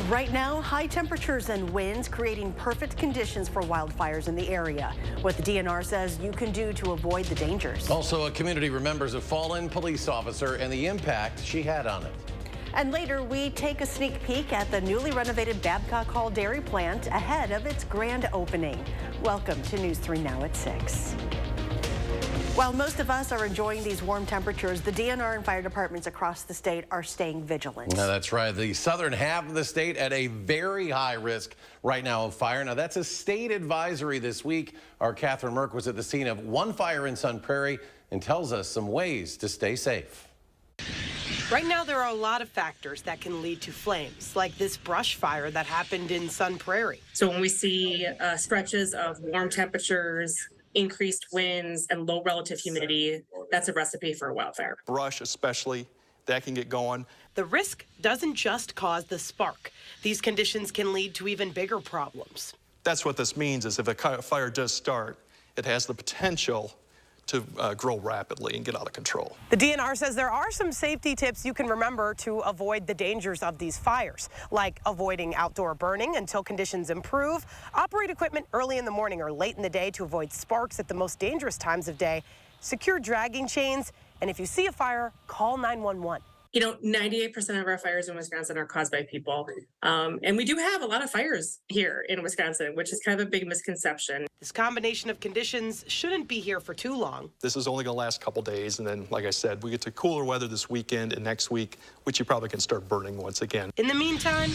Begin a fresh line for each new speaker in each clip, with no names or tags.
Right now, high temperatures and winds creating perfect conditions for wildfires in the area. What the DNR says you can do to avoid the dangers.
Also, a community remembers a fallen police officer and the impact she had on it.
And later, we take a sneak peek at the newly renovated Babcock Hall Dairy Plant ahead of its grand opening. Welcome to News 3 Now at 6. While most of us are enjoying these warm temperatures, the DNR and fire departments across the state are staying vigilant.
No, that's right. The southern half of the state at a very high risk right now of fire. Now, that's a state advisory this week. Our Catherine Merck was at the scene of one fire in Sun Prairie and tells us some ways to stay safe.
Right now, there are a lot of factors that can lead to flames, like this brush fire that happened in Sun Prairie.
So when we see stretches of warm temperatures, increased winds, and low relative humidity, that's a recipe for a wildfire.
Brush especially, that can get going.
The risk doesn't just cause the spark. These conditions can lead to even bigger problems.
That's what this means, is if a fire does start, it has the potential to grow rapidly and get out of control.
The DNR says there are some safety tips you can remember to avoid the dangers of these fires, like avoiding outdoor burning until conditions improve, operate equipment early in the morning or late in the day to avoid sparks at the most dangerous times of day, secure dragging chains, and if you see a fire, call 911.
You know, 98% of our fires in Wisconsin are caused by people. And we do have a lot of fires here in Wisconsin, which is kind of a big misconception.
This combination of conditions shouldn't be here for too long.
This is only going to last a couple days, and then, like I said, we get to cooler weather this weekend and next week, which you probably can start burning once again.
In the meantime,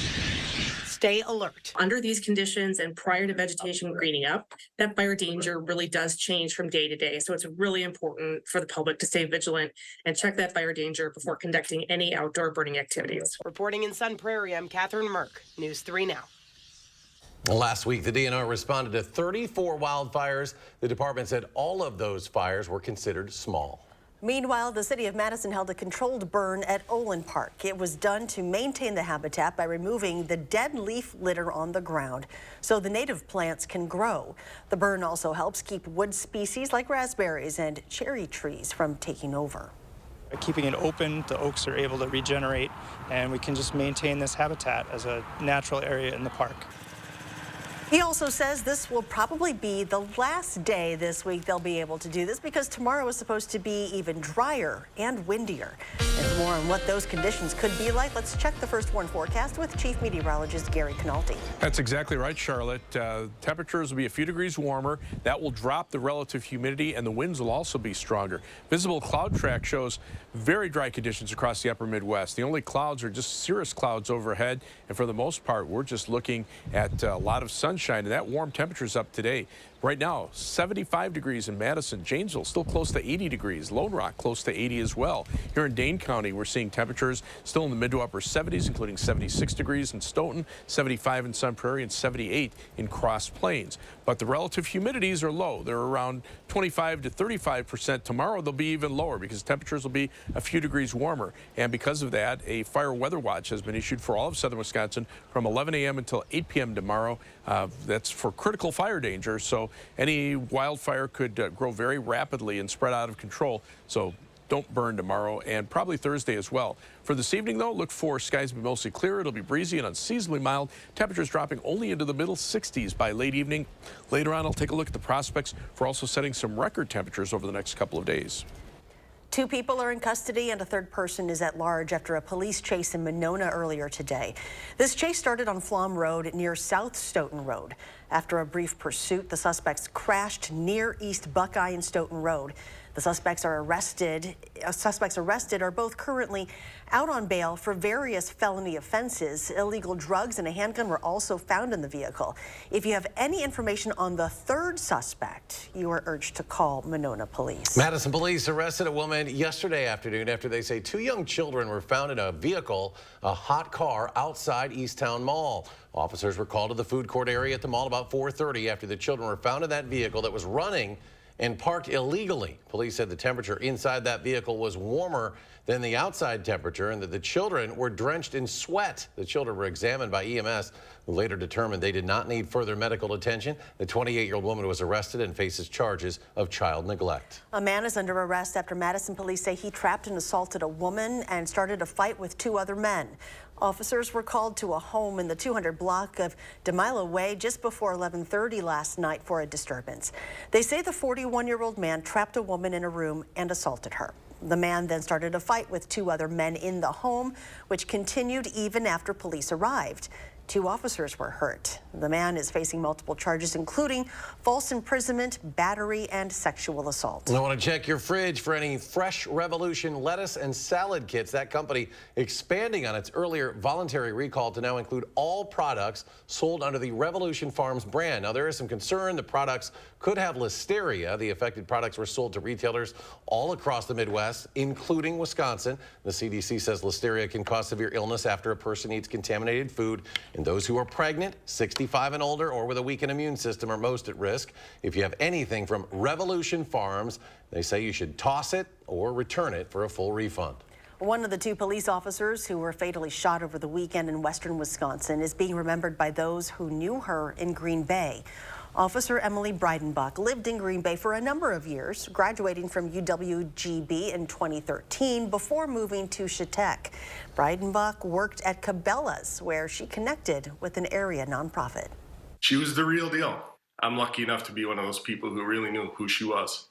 stay alert.
Under these conditions and prior to vegetation greening up, that fire danger really does change from day to day. So it's really important for the public to stay vigilant and check that fire danger before conducting any outdoor burning activities.
Reporting in Sun Prairie, I'm Catherine Merck, News 3 Now.
Last week, the DNR responded to 34 wildfires. The department said all of those fires were considered small.
Meanwhile, the city of Madison held a controlled burn at Olin Park. It was done to maintain the habitat by removing the dead leaf litter on the ground so the native plants can grow. The burn also helps keep wood species like raspberries and cherry trees from taking over.
Keeping it open, the oaks are able to regenerate, and we can just maintain this habitat as a natural area in the park.
He also says this will probably be the last day this week they'll be able to do this because tomorrow is supposed to be even drier and windier. And for more on what those conditions could be like, let's check the First Warn forecast with Chief Meteorologist Gary Canalti.
That's exactly right, Charlotte. Temperatures will be a few degrees warmer. That will drop the relative humidity, and the winds will also be stronger. Visible cloud track shows very dry conditions across the upper Midwest. The only clouds are just cirrus clouds overhead, and for the most part, we're just looking at a lot of sunshine, and that warm temperature is up today. Right now, 75 degrees in Madison. Janesville still close to 80 degrees. Lone Rock close to 80 as well. Here in Dane County, we're seeing temperatures still in the mid to upper 70s, including 76 degrees in Stoughton, 75 in Sun Prairie, and 78 in Cross Plains. But the relative humidities are low. They're around 25 to 35%. Tomorrow, they'll be even lower because temperatures will be a few degrees warmer. And because of that, a fire weather watch has been issued for all of southern Wisconsin from 11 a.m. until 8 p.m. tomorrow. That's for critical fire danger. So any wildfire could grow very rapidly and spread out of control. So don't burn tomorrow and probably Thursday as well. For this evening, though, look for skies to be mostly clear. It'll be breezy and unseasonably mild. Temperatures dropping only into the middle 60s by late evening. Later on, I'll take a look at the prospects for also setting some record temperatures over the next couple of days.
2 people are in custody and a third person is at large after a police chase in Monona earlier today. This chase started on Flom Road near South Stoughton Road. After a brief pursuit, the suspects crashed near East Buckeye and Stoughton Road. The suspects arrested are both currently out on bail for various felony offenses. Illegal drugs and a handgun were also found in the vehicle. If you have any information on the third suspect, you are urged to call Monona Police.
Madison police arrested a woman yesterday afternoon after they say 2 young children were found in a vehicle, a hot car, outside Easttown Mall. Officers were called to the food court area at the mall about 4:30 after the children were found in that vehicle that was running and parked illegally. Police said the temperature inside that vehicle was warmer than the outside temperature and that the children were drenched in sweat. The children were examined by EMS, who later determined they did not need further medical attention. The 28-year-old woman was arrested and faces charges of child neglect.
A man is under arrest after Madison police say he trapped and assaulted a woman and started a fight with 2 other men. Officers were called to a home in the 200 block of DeMilo Way just before 11:30 last night for a disturbance. They say the 41-year-old man trapped a woman in a room and assaulted her. The man then started a fight with 2 other men in the home, which continued even after police arrived. 2 officers were hurt. The man is facing multiple charges, including false imprisonment, battery, and sexual assault.
I want to check your fridge for any Fresh Revolution lettuce and salad kits. That company expanding on its earlier voluntary recall to now include all products sold under the Revolution Farms brand. Now, there is some concern the products could have listeria. The affected products were sold to retailers all across the Midwest, including Wisconsin. The CDC says listeria can cause severe illness after a person eats contaminated food. And those who are pregnant, 65 and older, or with a weakened immune system are most at risk. If you have anything from Revolution Farms, they say you should toss it or return it for a full refund.
One of the 2 police officers who were fatally shot over the weekend in western Wisconsin is being remembered by those who knew her in Green Bay. Officer Emily Breidenbach lived in Green Bay for a number of years, graduating from UWGB in 2013 before moving to Chautauqua. Breidenbach worked at Cabela's, where she connected with an area nonprofit.
She was the real deal. I'm lucky enough to be one of those people who really knew who she was.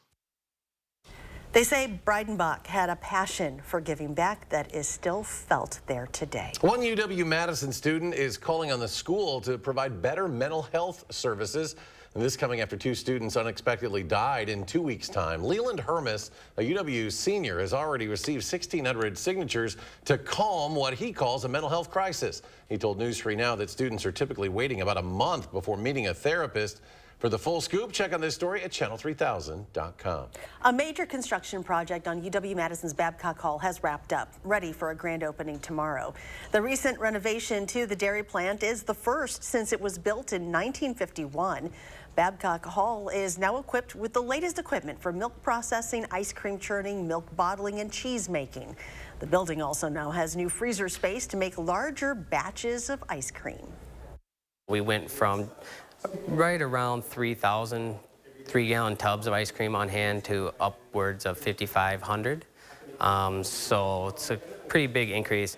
They say Breidenbach had a passion for giving back that is still felt there today.
One UW-Madison student is calling on the school to provide better mental health services. And this coming after 2 students unexpectedly died in 2 weeks' time. Leland Hermes, a UW senior, has already received 1,600 signatures to calm what he calls a mental health crisis. He told News 3 Now that students are typically waiting about a month before meeting a therapist. For the full scoop, check on this story at channel3000.com.
A major construction project on UW-Madison's Babcock Hall has wrapped up, ready for a grand opening tomorrow. The recent renovation to the dairy plant is the first since it was built in 1951. Babcock Hall is now equipped with the latest equipment for milk processing, ice cream churning, milk bottling, and cheese making. The building also now has new freezer space to make larger batches of ice cream.
We went from right around 3,000 3-gallon tubs of ice cream on hand to upwards of 5,500. So it's a pretty big increase.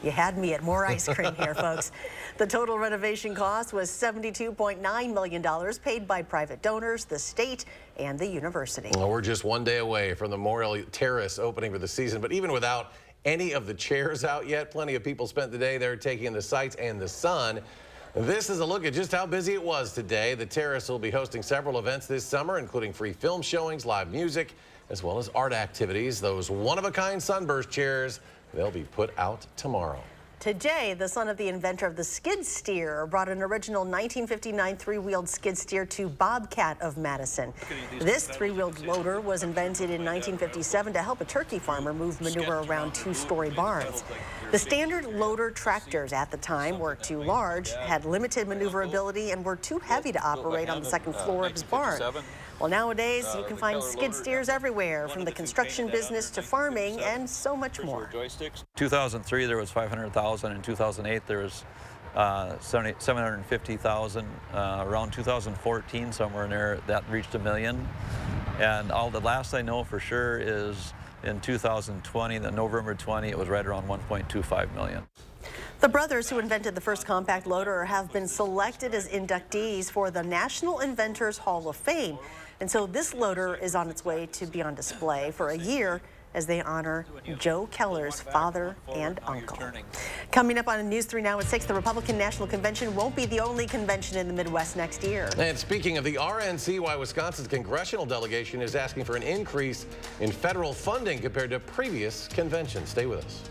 You had me at more ice cream here, folks. The total renovation cost was $72.9 million, paid by private donors, the state, and the university.
Well, we're just one day away from the Memorial Terrace opening for the season, but even without any of the chairs out yet, plenty of people spent the day there taking in the sights and the sun. This is a look at just how busy it was today. The Terrace will be hosting several events this summer, including free film showings, live music, as well as art activities. Those one-of-a-kind sunburst chairs, they'll be put out tomorrow.
Today, the son of the inventor of the skid steer brought an original 1959 three-wheeled skid steer to Bobcat of Madison. This three-wheeled loader was invented in 1957 to help a turkey farmer move manure around 2-story barns. The standard loader tractors at the time were too large, had limited maneuverability, and were too heavy to operate on the second floor of his barn. Well, nowadays, you can find skid steers everywhere, from the construction business to farming and so much more.
2003, there was 500,000. In 2008, there was 750,000. Around 2014, somewhere in there, that reached 1 million. And all the last I know for sure is in 2020, the November 20, it was right around 1.25 million.
The brothers who invented the first compact loader have been selected as inductees for the National Inventors Hall of Fame. And so this loader is on its way to be on display for a year as they honor Joe Keller's father and uncle. Coming up on News 3 Now at 6, the Republican National Convention won't be the only convention in the Midwest next year.
And speaking of the RNC, why Wisconsin's congressional delegation is asking for an increase in federal funding compared to previous conventions. Stay with us.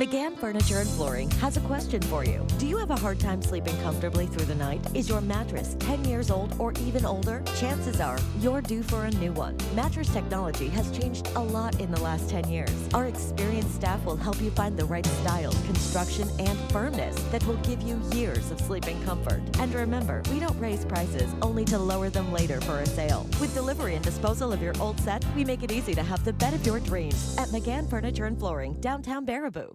McGann Furniture and Flooring has a question for you. Do you have a hard time sleeping comfortably through the night? Is your mattress 10 years old or even older? Chances are you're due for a new one. Mattress technology has changed a lot in the last 10 years. Our experienced staff will help you find the right style, construction, and firmness that will give you years of sleeping comfort. And remember, we don't raise prices only to lower them later for a sale. With delivery and disposal of your old set, we make it easy to have the bed of your dreams at McGann Furniture and Flooring, downtown Baraboo.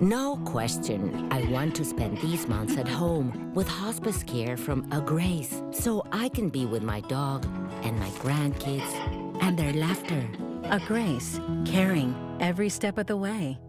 No question, I want to spend these months at home with hospice care from A Grace, so I can be with my dog and my grandkids and their laughter.
A Grace, caring every step of the way.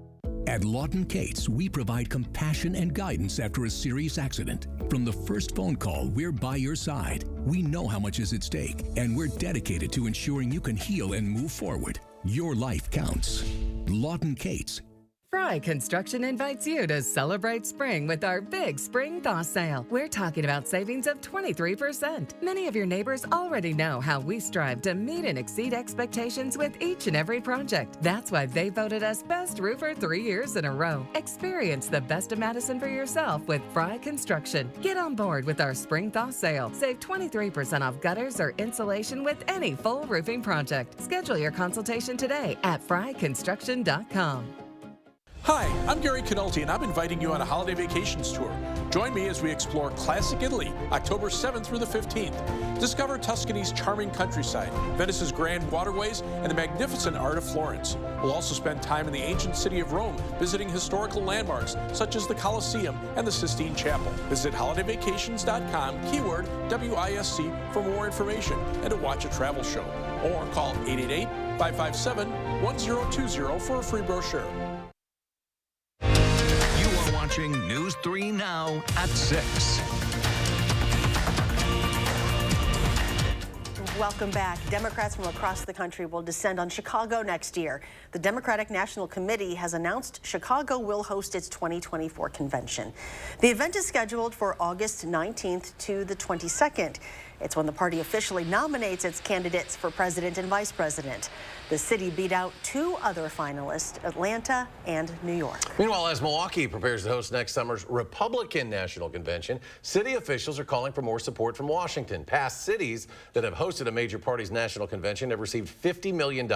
At Lawton Cates, we provide compassion and guidance after a serious accident. From the first phone call, we're by your side. We know how much is at stake, and we're dedicated to ensuring you can heal and move forward. Your life counts. Lawton Cates.
Fry Construction invites you to celebrate spring with our big Spring Thaw Sale. We're talking about savings of 23%. Many of your neighbors already know how we strive to meet and exceed expectations with each and every project. That's why they voted us Best Roofer 3 years in a row. Experience the best of Madison for yourself with Fry Construction. Get on board with our Spring Thaw Sale. Save 23% off gutters or insulation with any full roofing project. Schedule your consultation today at fryconstruction.com.
Hi, I'm Gary Canolti, and I'm inviting you on a holiday vacations tour. Join me as we explore classic Italy, October 7th through the 15th. Discover Tuscany's charming countryside, Venice's grand waterways, and the magnificent art of Florence. We'll also spend time in the ancient city of Rome, visiting historical landmarks such as the Colosseum and the Sistine Chapel. Visit holidayvacations.com, keyword WISC, for more information and to watch a travel show. Or call 888-557-1020 for a free brochure.
Watching News 3 Now at 6.
Welcome back. Democrats from across the country will descend on Chicago next year. The Democratic National Committee has announced Chicago will host its 2024 convention. The event is scheduled for August 19th to the 22nd. It's when the party officially nominates its candidates for president and vice president. The city beat out 2 other finalists, Atlanta and New York.
Meanwhile, as Milwaukee prepares to host next summer's Republican National Convention, city officials are calling for more support from Washington. Past cities that have hosted a major party's national convention have received $50 million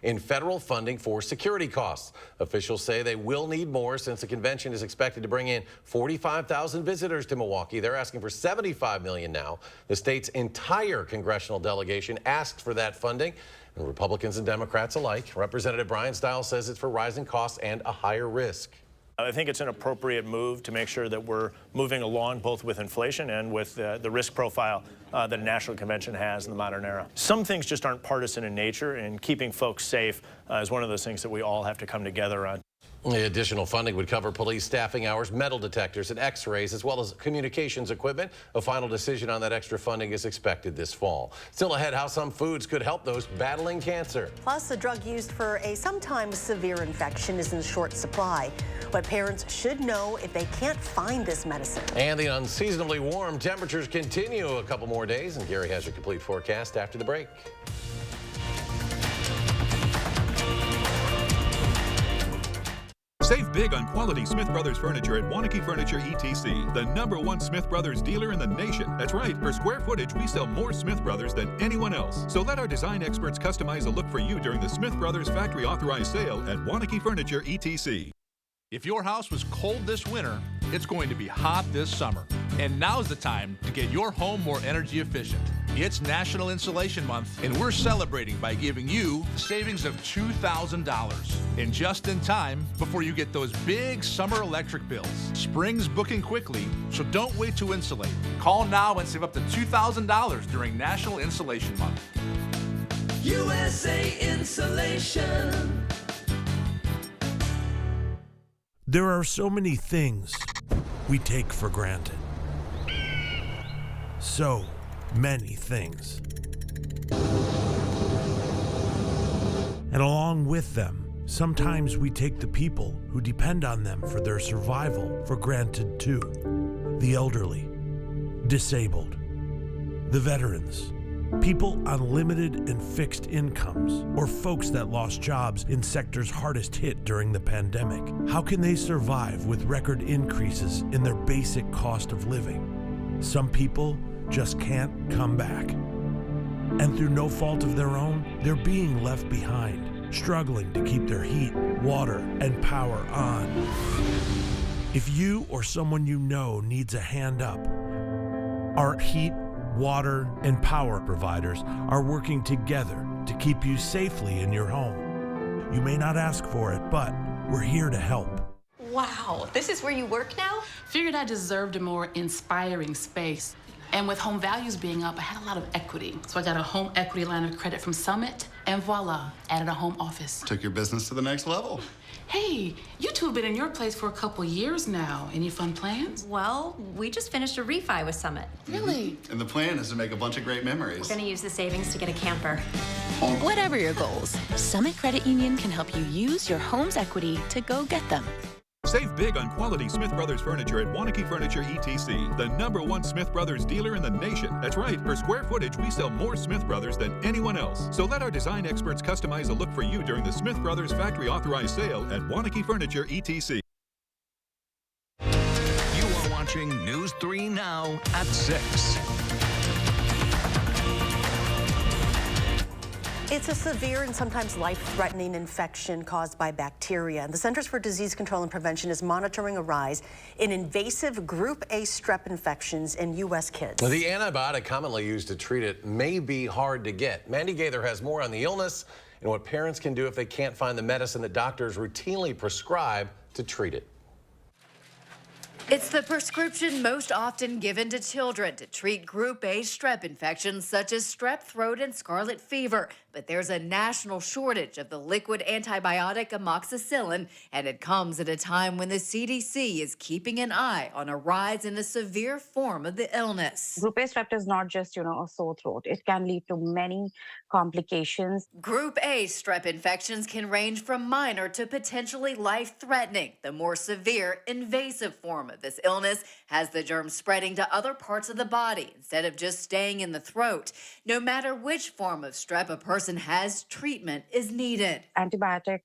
in federal funding for security costs. Officials say they will need more since the convention is expected to bring in 45,000 visitors to Milwaukee. They're asking for $75 million now. The state's entire congressional delegation asked for that funding. And Republicans and Democrats alike. Representative Brian Stiles says it's for rising costs and a higher risk.
I think it's an appropriate move to make sure that we're moving along both with inflation and with the risk profile that a national convention has in the modern era. Some things just aren't partisan in nature, and keeping folks safe is one of those things that we all have to come together on.
The additional funding would cover police staffing hours, metal detectors, and x-rays, as well as communications equipment. A final decision on that extra funding is expected this fall. Still ahead, how some foods could help those battling cancer.
Plus, the drug used for a sometimes severe infection is in short supply. What parents should know if they can't find this medicine.
And the unseasonably warm temperatures continue a couple more days, and Gary has your complete forecast after the break.
Save big on quality Smith Brothers furniture at Waunakee Furniture ETC, the #1 Smith Brothers dealer in the nation. That's right, per square footage, we sell more Smith Brothers than anyone else. So let our design experts customize a look for you during the Smith Brothers factory authorized sale at Waunakee Furniture ETC.
If your house was cold this winter, it's going to be hot this summer. And now's the time to get your home more energy efficient. It's National Insulation Month, and we're celebrating by giving you the savings of $2,000. And just in time before you get those big summer electric bills. Spring's booking quickly, so don't wait to insulate. Call now and save up to $2,000 during National Insulation Month.
USA Insulation.
There are so many things we take for granted. So many things. And along with them, sometimes we take the people who depend on them for their survival for granted too. The elderly, disabled, the veterans, People on limited and fixed incomes, or folks that lost jobs in sectors hardest hit during the pandemic. How can they survive with record increases in their basic cost of living? Some people just can't come back. And through no fault of their own, they're being left behind, struggling to keep their heat, water, and power on. If you or someone you know needs a hand up, our heat, water, and power providers are working together to keep you safely in your home. You may not ask for it, but we're here to help.
Wow, this is where you work now?
Figured I deserved a more inspiring space. And with home values being up, I had a lot of equity. So I got a home equity line of credit from Summit, and voila, added a home office.
Took your business to the next level.
Hey, you two have been in your place for a couple years now. Any fun plans?
Well, we just finished a refi with Summit.
Really?
And the plan is to make a bunch of great memories.
We're gonna use the savings to get a camper.
Whatever your goals, Summit Credit Union can help you use your home's equity to go get them.
Save big on quality Smith Brothers furniture at Wanakee Furniture ETC, the #1 Smith Brothers dealer in the nation. That's right, per square footage, we sell more Smith Brothers than anyone else. So let our design experts customize a look for you during the Smith Brothers factory authorized sale at Wanakee Furniture ETC.
You are watching News 3 Now at 6.
It's a severe and sometimes life-threatening infection caused by bacteria. And the Centers for Disease Control and Prevention is monitoring a rise in invasive Group A strep infections in U.S. kids.
The antibiotic commonly used to treat it may be hard to get. Mandy Gaither has more on the illness and what parents can do if they can't find the medicine that doctors routinely prescribe to treat it.
It's the prescription most often given to children to treat Group A strep infections such as strep throat and scarlet fever. But there's a national shortage of the liquid antibiotic amoxicillin, and it comes at a time when the CDC is keeping an eye on a rise in the severe form of the illness.
Group A strep is not just, a sore throat. It can lead to many complications.
Group A strep infections can range from minor to potentially life-threatening. The more severe, invasive form of this illness has the germ spreading to other parts of the body instead of just staying in the throat. No matter which form of strep a person has, treatment is needed.
Antibiotic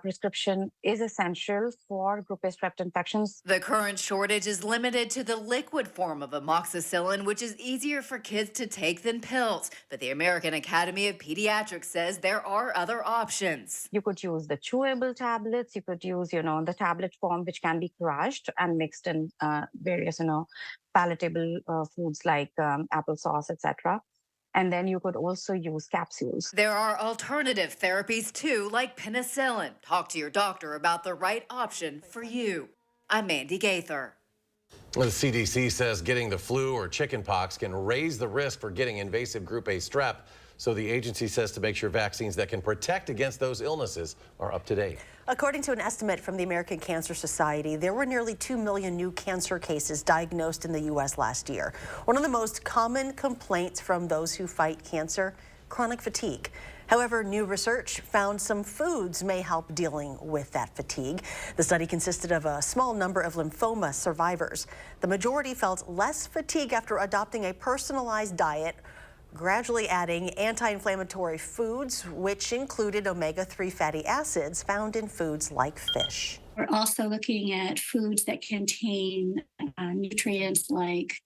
prescription is essential for Group A strep infections.
The current shortage is limited to the liquid form of amoxicillin, which is easier for kids to take than pills. But the American Academy of Pediatrics says there are other options.
You could use the chewable tablets. You could use, the tablet form, which can be crushed and mixed in various, palatable foods like applesauce, etc. And then you could also use capsules.
There are alternative therapies too, like penicillin. Talk to your doctor about the right option for you. I'm Mandy Gaither.
The CDC says getting the flu or chickenpox can raise the risk for getting invasive Group A strep. So the agency says to make sure vaccines that can protect against those illnesses are up to date.
According to an estimate from the American Cancer Society, there were nearly 2 million new cancer cases diagnosed in the U.S. last year. One of the most common complaints from those who fight cancer, chronic fatigue. However, new research found some foods may help dealing with that fatigue. The study consisted of a small number of lymphoma survivors. The majority felt less fatigue after adopting a personalized diet, gradually adding anti-inflammatory foods, which included omega-3 fatty acids found in foods like fish.
We're also looking at foods that contain nutrients like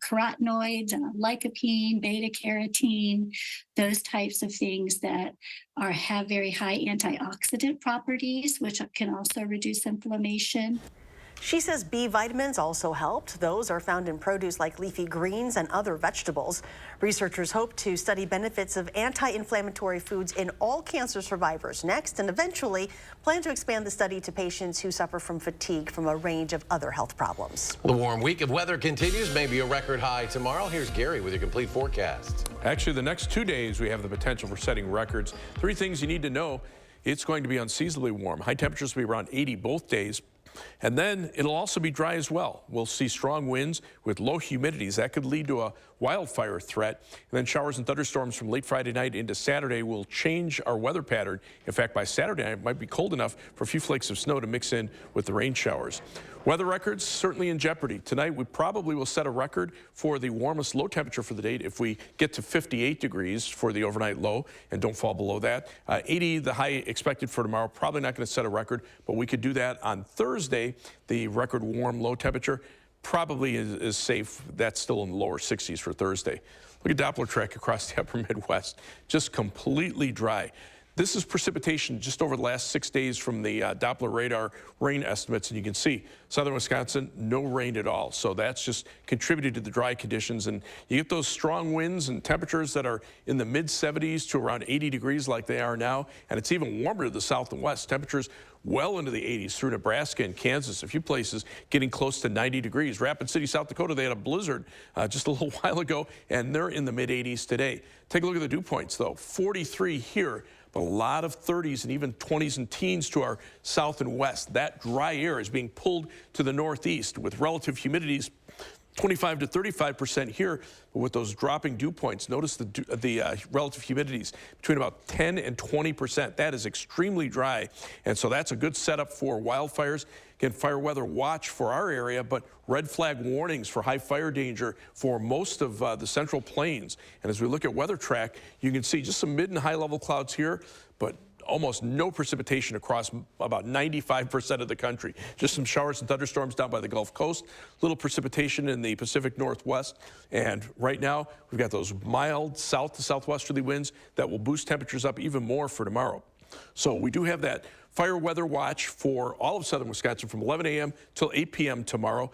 carotenoids, lycopene, beta-carotene, those types of things that have very high antioxidant properties, which can also reduce inflammation.
She says B vitamins also helped. Those are found in produce like leafy greens and other vegetables. Researchers hope to study benefits of anti-inflammatory foods in all cancer survivors next, and eventually plan to expand the study to patients who suffer from fatigue from a range of other health problems.
The warm week of weather continues, maybe a record high tomorrow. Here's Gary with your complete forecast.
Actually, the next 2 days we have the potential for setting records. 3 things you need to know. It's going to be unseasonably warm. High temperatures will be around 80 both days. And then it'll also be dry as well. We'll see strong winds with low humidities. That could lead to a wildfire threat. And then showers and thunderstorms from late Friday night into Saturday will change our weather pattern. In fact, by Saturday night, it might be cold enough for a few flakes of snow to mix in with the rain showers. Weather records certainly in jeopardy. Tonight, we probably will set a record for the warmest low temperature for the day if we get to 58 degrees for the overnight low and don't fall below that. 80, the high expected for tomorrow. Probably not going to set a record, but we could do that on Thursday. The record warm low temperature probably is safe. That's still in the lower 60s for Thursday. Look at Doppler track across the upper Midwest. Just completely dry. This is precipitation just over the last 6 days from the Doppler radar rain estimates, and you can see southern Wisconsin, no rain at all. So that's just contributed to the dry conditions, and you get those strong winds and temperatures that are in the mid-70s to around 80 degrees like they are now, and it's even warmer to the south and west. Temperatures well into the 80s through Nebraska and Kansas, a few places getting close to 90 degrees. Rapid City, South Dakota, they had a blizzard just a little while ago, and they're in the mid-80s today. Take a look at the dew points, though. 43 here. But a lot of 30s and even 20s and teens to our south and west. That dry air is being pulled to the northeast with relative humidities 25 to 35% here, but with those dropping dew points, notice the relative humidities between about 10 and 20%. That is extremely dry, and so that's a good setup for wildfires. Again, fire weather watch for our area, but red flag warnings for high fire danger for most of the central plains. And as we look at weather track, you can see just some mid and high level clouds here, but almost no precipitation across about 95% of the country. Just some showers and thunderstorms down by the Gulf Coast, little precipitation in the Pacific Northwest. And right now, we've got those mild south to southwesterly winds that will boost temperatures up even more for tomorrow. So we do have that fire weather watch for all of southern Wisconsin from 11 a.m. till 8 p.m. tomorrow.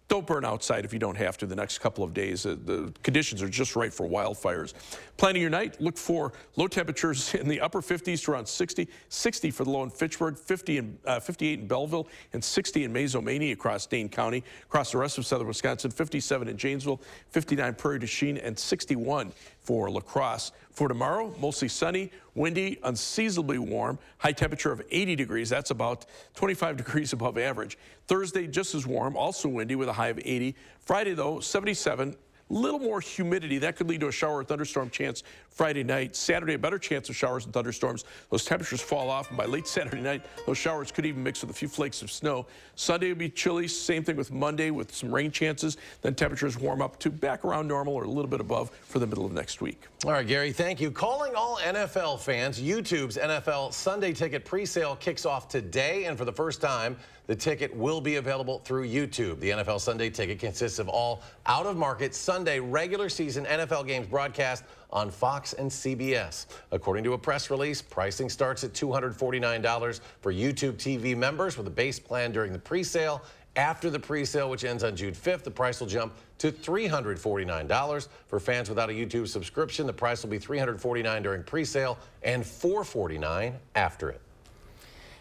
Don't burn outside if you don't have to the next couple of days. The conditions are just right for wildfires. Planning your night, look for low temperatures in the upper 50s to around 60. 60 for the low in Fitchburg, 58 in Belleville, and 60 in Mazomanie across Dane County. Across the rest of southern Wisconsin, 57 in Janesville, 59 Prairie du Chien, and 61 for La Crosse. For tomorrow, mostly sunny, windy, unseasonably warm, high temperature of 80 degrees. That's about 25 degrees above average. Thursday, just as warm, also windy with a high of 80. Friday, though, 77. Little more humidity. That could lead to a shower or thunderstorm chance Friday night. Saturday, a better chance of showers and thunderstorms. Those temperatures fall off, and by late Saturday night, those showers could even mix with a few flakes of snow. Sunday will be chilly. Same thing with Monday with some rain chances. Then temperatures warm up to back around normal or a little bit above for the middle of next week.
All right, Gary, thank you. Calling all NFL fans, YouTube's NFL Sunday Ticket presale kicks off today, and for the first time, the ticket will be available through YouTube. The NFL Sunday Ticket consists of all out-of-market Sunday regular season NFL games broadcast on Fox and CBS. According to a press release, pricing starts at $249 for YouTube TV members with a base plan during the presale. After the presale, which ends on June 5th, the price will jump to $349. For fans without a YouTube subscription, the price will be $349 during presale and $449 after it.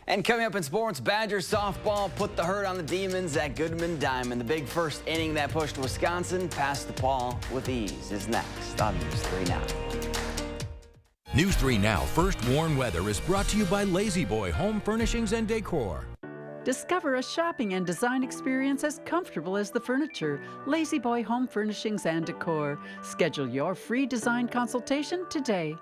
And coming up in sports, Badgers softball put the hurt on the Demons at Goodman Diamond. The big first inning that pushed Wisconsin past DePaul with ease is next on News 3 Now.
News 3 Now First Warn Weather is brought to you by Lazy Boy Home Furnishings and Decor.
Discover a shopping and design experience as comfortable as the furniture. Lazy Boy Home Furnishings and Decor. Schedule your free design consultation today.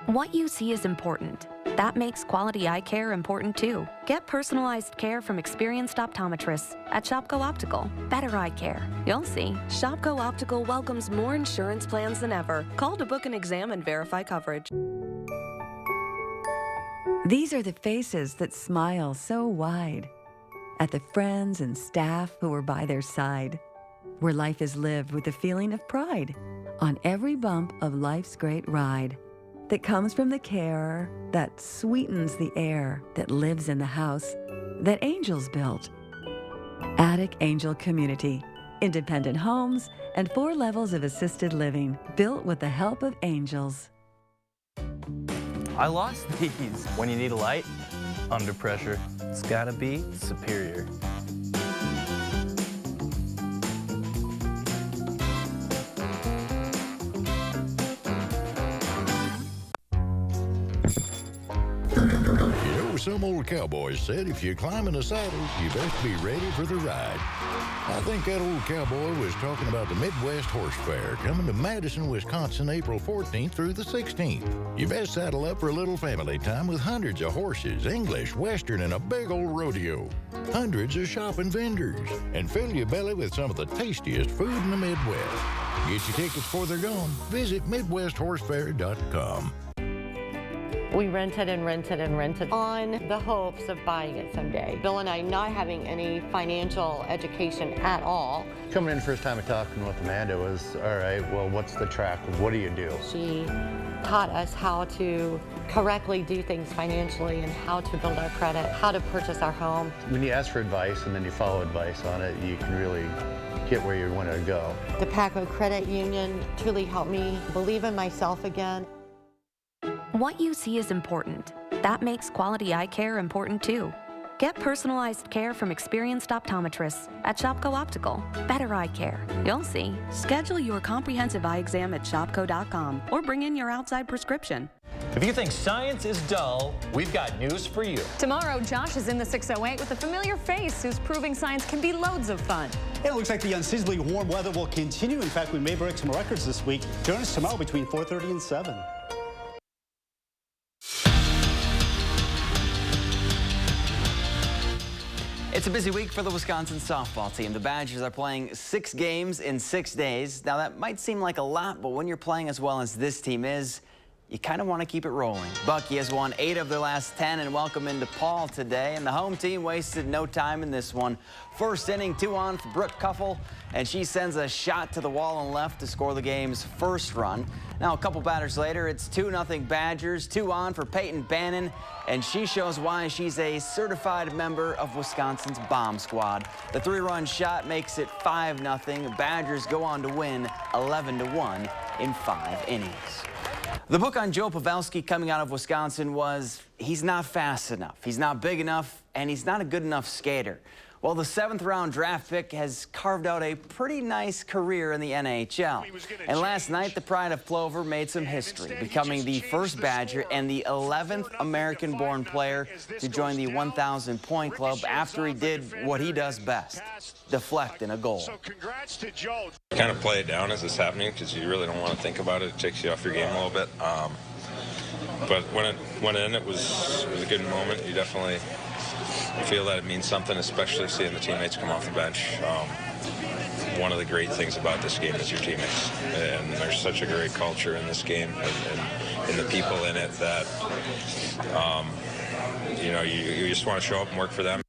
What you see is important. That makes quality eye care important too. Get personalized care from experienced optometrists at Shopko Optical. Better eye care. You'll see. Shopko Optical welcomes more insurance plans than ever. Call to book an exam and verify coverage.
These are the faces that smile so wide at the friends and staff who are by their side, where life is lived with a feeling of pride on every bump of life's great ride that comes from the care that sweetens the air that lives in the house that angels built. Attic Angel Community, independent homes and 4 levels of assisted living built with the help of angels.
I lost these. When you need a light, under pressure, it's gotta be Superior.
some old cowboy said if you climb in a saddle, you best be ready for the ride. I think that old cowboy was talking about the Midwest Horse Fair coming to Madison, Wisconsin, April 14th through the 16th. You best saddle up for a little family time with hundreds of horses, English, Western, and a big old rodeo. Hundreds of shopping vendors, and fill your belly with some of the tastiest food in the Midwest. Get your tickets before they're gone. Visit MidwestHorseFair.com.
We rented and rented and rented on the hopes of buying it someday. Bill and I not having any financial education at all.
Coming in the first time and talking with Amanda was, all right, well, what's the track? What do you do?
She taught us how to correctly do things financially and how to build our credit, how to purchase our home.
When you ask for advice and then you follow advice on it, you can really get where you want to go.
The PACO Credit Union truly helped me believe in myself again.
What you see is important. That makes quality eye care important too. Get personalized care from experienced optometrists at Shopko Optical. Better eye care. You'll see. Schedule your comprehensive eye exam at shopko.com or bring in your outside prescription.
If you think science is dull, we've got news for you.
Tomorrow, Josh is in the 608 with a familiar face who's proving science can be loads of fun.
It looks like the unseasonably warm weather will continue. In fact, we may break some records this week. Join us tomorrow between 4:30 and 7.
It's a busy week for the Wisconsin softball team. The Badgers are playing 6 games in 6 days. Now, that might seem like a lot, but when you're playing as well as this team is, you kind of want to keep it rolling. Bucky has won 8 of their last 10 and welcome into Paul today. And the home team wasted no time in this one. First inning, 2 on for Brooke Kuffel, and she sends a shot to the wall and left to score the game's first run. Now, a couple batters later, it's 2-0 Badgers, 2 on for Peyton Bannon, and she shows why she's a certified member of Wisconsin's bomb squad. The 3-run shot makes it 5-0. Badgers go on to win 11-1 in 5 innings. The book on Joe Pavelski coming out of Wisconsin was, he's not fast enough, he's not big enough, and he's not a good enough skater. Well, the 7th-round draft pick has carved out a pretty nice career in the NHL. And last night, the Pride of Plover made some history, becoming the first Badger and the 11th American-born player to join the 1,000-point club after he did what he does best, deflecting a goal.
Kind of play it down as it's happening because you really don't want to think about it. It takes you off your game a little bit. But when it went in, it was a good moment. You definitely feel that it means something, especially seeing the teammates come off the bench. One of the great things about this game is your teammates, and there's such a great culture in this game and the people in it that you know, you just want to show up and work for them.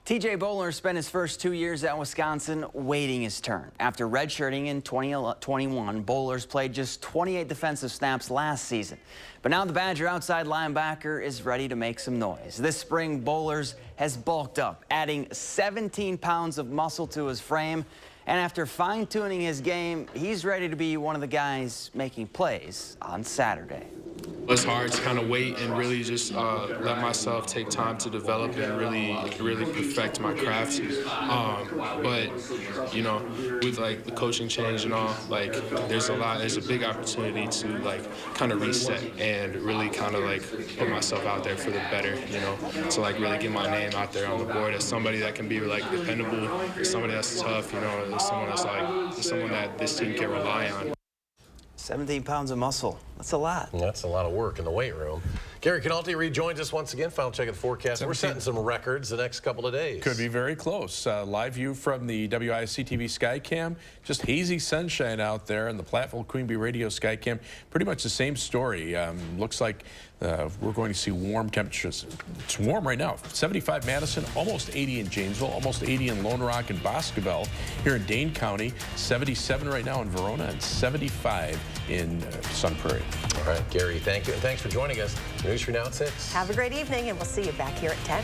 TJ Boller spent his first 2 years at Wisconsin waiting his turn. After redshirting in 2021, Boller's played just 28 defensive snaps last season. But now the Badger outside linebacker is ready to make some noise. This spring, Bollers has bulked up, adding 17 pounds of muscle to his frame. And after fine-tuning his game, he's ready to be one of the guys making plays on Saturday.
It's hard to kind of wait and really just let myself take time to develop and really perfect my craft. But you know, with like the coaching change and all, like there's a big opportunity to like kind of reset and really kind of like put myself out there for the better, you know, to like really get my name out there on the board as somebody that can be like dependable, somebody that's tough, you know, someone that this team can rely on.
17 pounds of muscle. That's a lot.
That's a lot of work in the weight room. Gary Canalti rejoins us once again. Final check of the forecast. We're setting some records the next couple of days.
Could be very close. Live view from the WISC TV Skycam. Just hazy sunshine out there, and the Platteville Queen Bee Radio Skycam. Pretty much the same story. Looks like we're going to see warm temperatures. It's warm right now. 75 Madison, almost 80 in Janesville, almost 80 in Lone Rock and Boscobel. Here in Dane County, 77 right now in Verona, and 75 in Sun Prairie.
All right, Gary, thank you. And thanks for joining us. News for Now at 6.
Have a great evening, and we'll see you back here at 10.